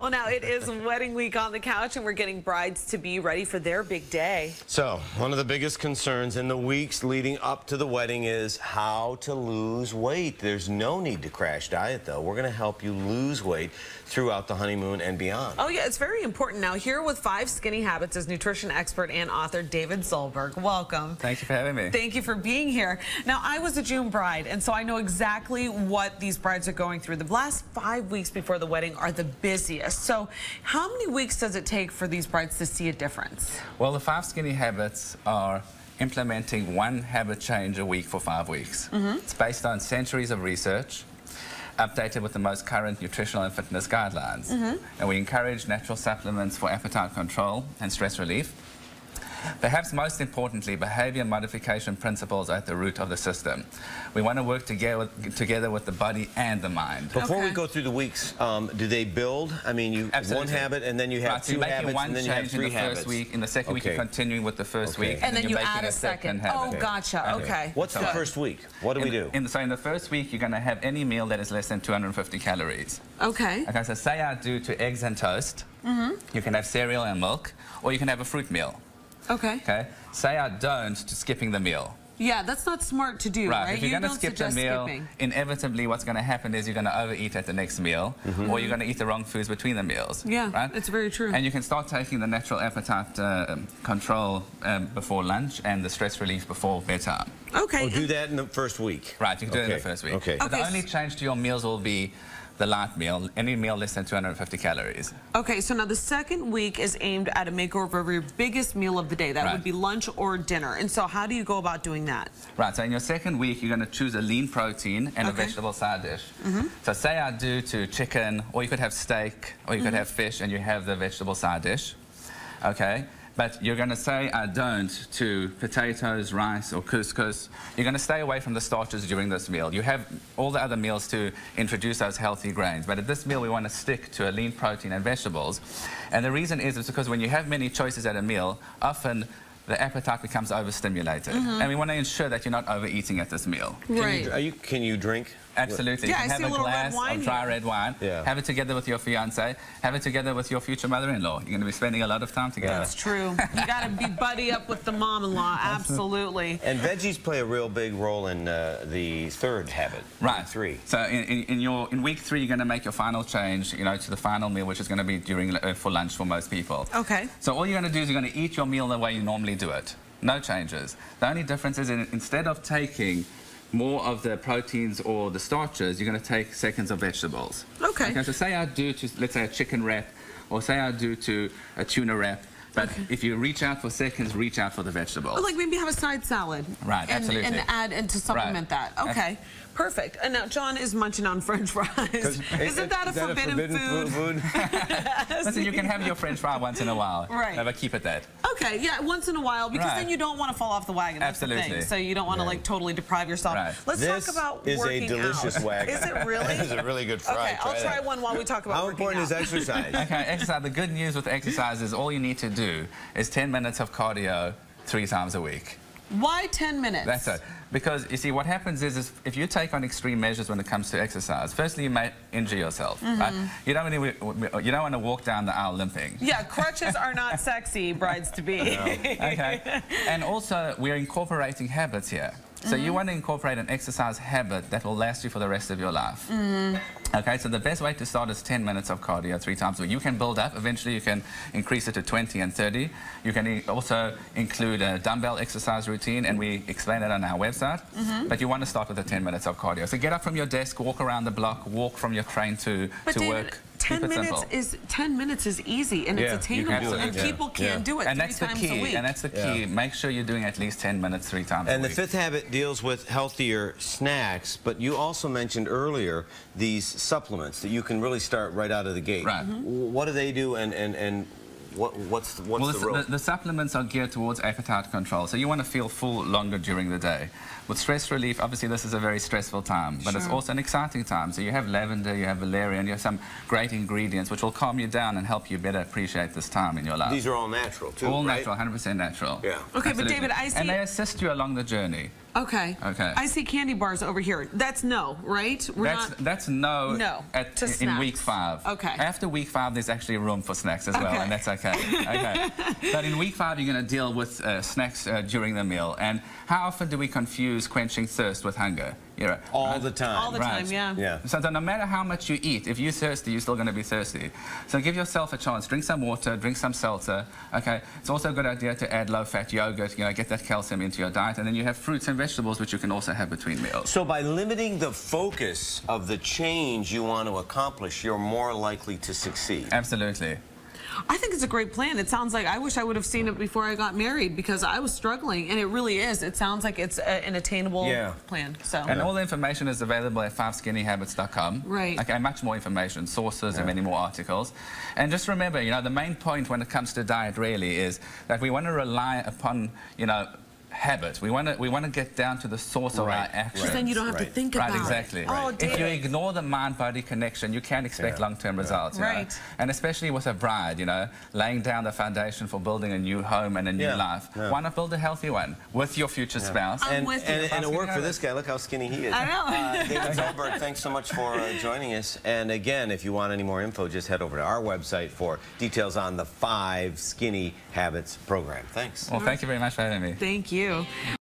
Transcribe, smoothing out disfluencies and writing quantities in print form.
Well, now it is wedding week on the couch, and we're getting brides-to-be ready for their big day. So, one of the biggest concerns in the weeks leading up to the wedding is how to lose weight. There's no need to crash diet, though. We're going to help you lose weight throughout the honeymoon and beyond. Oh, yeah, it's very important. Now, here with 5 Skinny Habits is nutrition expert and author David Zolberg. Welcome. Thank you for having me. Thank you for being here. Now, I was a June bride, and so I know exactly what these brides are going through. The last 5 weeks before the wedding are the busiest. So how many weeks does it take for these brides to see a difference? Well, the 5 Skinny Habits are implementing one habit change a week for 5 weeks. It's based on centuries of research, updated with the most current nutritional and fitness guidelines. And we encourage natural supplements for appetite control and stress relief. Perhaps most importantly, behavior modification principles are at the root of the system. We want to work together with the body and the mind. Before we go through the weeks, do they build? I mean, you one habit and then you have two habits and then you have 3 habits. First week, in the second week, you're continuing with the first week. And then you add a second habit. Oh, gotcha. Okay. What's the first week? What do we do? So in the first week, you're going to have any meal that is less than 250 calories. Okay. Okay, so say I do to eggs and toast. You can have cereal and milk, or you can have a fruit meal. Okay. Okay. Say I don't to skipping the meal. Yeah, that's not smart to do, right? If you're going to skip the meal, inevitably what's going to happen is you're going to overeat at the next meal, or you're going to eat the wrong foods between the meals. Yeah, right? It's very true. And you can start taking the natural appetite control before lunch and the stress relief before bedtime. Okay. Oh, do that in the first week. Right, you can do it in the first week. Okay. But the only change to your meals will be the light meal, any meal less than 250 calories. Okay, so now the second week is aimed at a makeover of your biggest meal of the day. That would be lunch or dinner. And so how do you go about doing that? Right, so in your second week, you're going to choose a lean protein and a vegetable side dish. So say I do to chicken, or you could have steak, or you could have fish, and you have the vegetable side dish. Okay? But you're going to say I don't to potatoes, rice, or couscous. You're going to stay away from the starches during this meal. You have all the other meals to introduce those healthy grains. But at this meal, we want to stick to a lean protein and vegetables. And the reason is because when you have many choices at a meal, often the appetite becomes overstimulated. And we want to ensure that you're not overeating at this meal. Right. Can you drink? Absolutely. Yeah, you can have a glass of dry red wine. Have it together with your fiance. Have it together with your future mother-in-law. You're going to be spending a lot of time together. That's true. You got to be buddy up with the mom-in-law. Absolutely. And veggies play a real big role in the third habit. Right. 3. So in week 3, you're going to make your final change, to the final meal, which is going to be for lunch for most people. Okay. So all you're going to do is you're going to eat your meal the way you normally do it. No changes. The only difference is instead of taking more of the proteins or the starches, you're going to take seconds of vegetables. Okay, so say I do to, let's say, a chicken wrap, or say I do to a tuna wrap, but if you reach out for seconds, reach out for the vegetables. Or like maybe have a side salad. Right, absolutely. And add and to supplement that. Okay. Perfect. And now John is munching on French fries. Isn't that a forbidden food? Listen, you can have your French fry once in a while. Right. Never keep it that. Okay, yeah, once in a while, because then you don't want to fall off the wagon. That's Absolutely. the thing. So you don't want to like totally deprive yourself. Let's talk about working out. This is a delicious wagon. Is it really? This is a really good fry. Okay, I'll try one while we talk about working out. How important is exercise? Okay, exercise. The good news with exercise is all you need to do is 10 minutes of cardio 3 times a week. Why 10 minutes? That's it. Because, you see, what happens is if you take on extreme measures when it comes to exercise, firstly, you may injure yourself. Right? You don't want to walk down the aisle limping. Yeah, crutches are not sexy, brides-to-be. No. Okay. And also, we're incorporating habits here. So you want to incorporate an exercise habit that will last you for the rest of your life. Okay, so the best way to start is 10 minutes of cardio 3 times a week. You can build up. Eventually, you can increase it to 20 and 30. You can also include a dumbbell exercise routine, and we explain it on our website. But you want to start with the 10 minutes of cardio. So get up from your desk, walk around the block, walk from your train to work. 10 minutes is easy, and it's attainable, and people can do it 3 times a week. And that's the key. Make sure you're doing at least 10 minutes 3 times a week. And the 5th habit deals with healthier snacks, but you also mentioned earlier these supplements that you can really start right out of the gate. Right. What do they do, and what's the role? The supplements are geared towards appetite control, so you want to feel full longer during the day. With stress relief, obviously this is a very stressful time, but it's also an exciting time. So you have lavender, you have valerian, you have some great ingredients which will calm you down and help you better appreciate this time in your life. These are all natural too, all right? natural, 100% natural. Yeah. Okay, but David, I see... And they assist you along the journey. Okay. Okay. I see candy bars over here. That's no, right? That's no, in week 5. Okay. After week 5, there's actually room for snacks as well, and that's okay. Okay. But in week 5, you're going to deal with snacks during the meal. And how often do we confuse quenching thirst with hunger? All the time. All the time, yeah. So no matter how much you eat, if you're thirsty, you're still going to be thirsty. So give yourself a chance. Drink some water, drink some seltzer. Okay. It's also a good idea to add low-fat yogurt. Get that calcium into your diet, and then you have fruits and vegetables, which you can also have between meals. So by limiting the focus of the change you want to accomplish, you're more likely to succeed. Absolutely. I think it's a great plan. It sounds like I wish I would have seen it before I got married, because I was struggling, and it really is. It sounds like it's an attainable plan. So. And all the information is available at 5skinnyhabits.com. Right. Okay, much more information, sources, and many more articles. And just remember, the main point when it comes to diet really is that we want to rely upon, habit. We want to get down to the source of our actions. Because then you don't have to think about it. Exactly. Oh, if you ignore the mind-body connection, you can't expect long-term results. Right. And especially with a bride, laying down the foundation for building a new home and a new life. Why not build a healthy one with your future spouse? I'm with you. And it worked for this guy. Look how skinny he is. I know. David Zolberg, thanks so much for joining us. And again, if you want any more info, just head over to our website for details on the 5 Skinny Habits program. Thanks. Well, thank you very much for having me. Thank you.